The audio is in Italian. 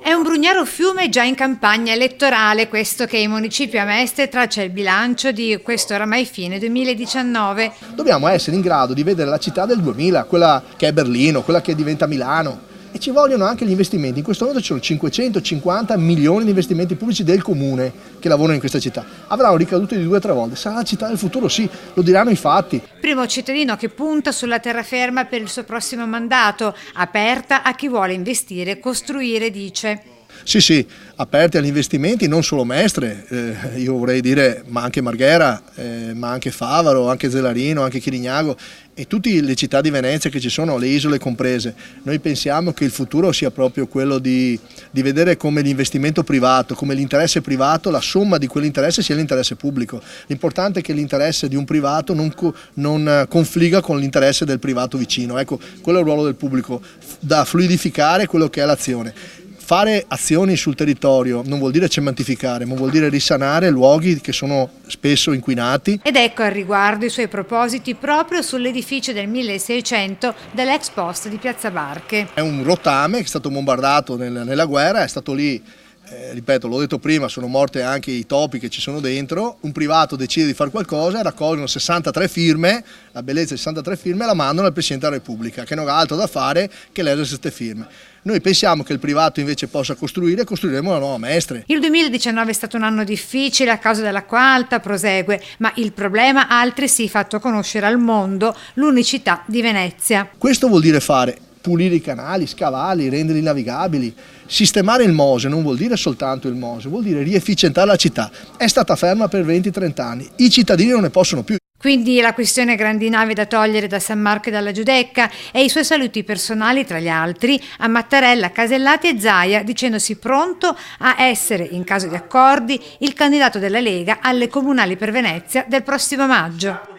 È un Brugnaro Fiume già in campagna elettorale, questo che il municipio a Mestre traccia il bilancio di questo oramai fine 2019. Dobbiamo essere in grado di vedere la città del 2000, quella che è Berlino, quella che diventa Milano. E ci vogliono anche gli investimenti. In questo momento ci sono 550 milioni di investimenti pubblici del comune che lavorano in questa città. Avranno ricadute di 2 o 3 volte. Sarà la città del futuro, sì, lo diranno i fatti. Primo cittadino che punta sulla terraferma per il suo prossimo mandato, aperta a chi vuole investire e costruire, dice. Sì, aperti agli investimenti, non solo Mestre, io vorrei dire, ma anche Marghera, ma anche Favaro, anche Zelarino, anche Chirignago e tutte le città di Venezia che ci sono, le isole comprese. Noi pensiamo che il futuro sia proprio quello di vedere come l'investimento privato, come l'interesse privato, la somma di quell'interesse sia l'interesse pubblico. L'importante è che l'interesse di un privato non confligga con l'interesse del privato vicino. Ecco, quello è il ruolo del pubblico, da fluidificare quello che è l'azione. Fare azioni sul territorio non vuol dire cementificare, ma vuol dire risanare luoghi che sono spesso inquinati. Ed ecco al riguardo i suoi propositi proprio sull'edificio del 1600 dell'ex posta di Piazza Barche. È un rottame che è stato bombardato nella guerra, è stato lì, ripeto, l'ho detto prima, sono morte anche i topi che ci sono dentro, un privato decide di fare qualcosa, raccolgono 63 firme, la bellezza di 63 firme, la mandano al Presidente della Repubblica, che non ha altro da fare che leggere queste firme. Noi pensiamo che il privato invece possa costruire, costruiremo una nuova Mestre. Il 2019 è stato un anno difficile a causa dell'acqua alta, prosegue, ma il problema ha altresì fatto conoscere al mondo l'unicità di Venezia. Questo vuol dire fare pulire i canali, scavarli, renderli navigabili. Sistemare il Mose non vuol dire soltanto il Mose, vuol dire riefficientare la città. È stata ferma per 20-30 anni, i cittadini non ne possono più. Quindi la questione grandi navi da togliere da San Marco e dalla Giudecca e i suoi saluti personali tra gli altri a Mattarella, Casellati e Zaia, dicendosi pronto a essere, in caso di accordi, il candidato della Lega alle comunali per Venezia del prossimo maggio.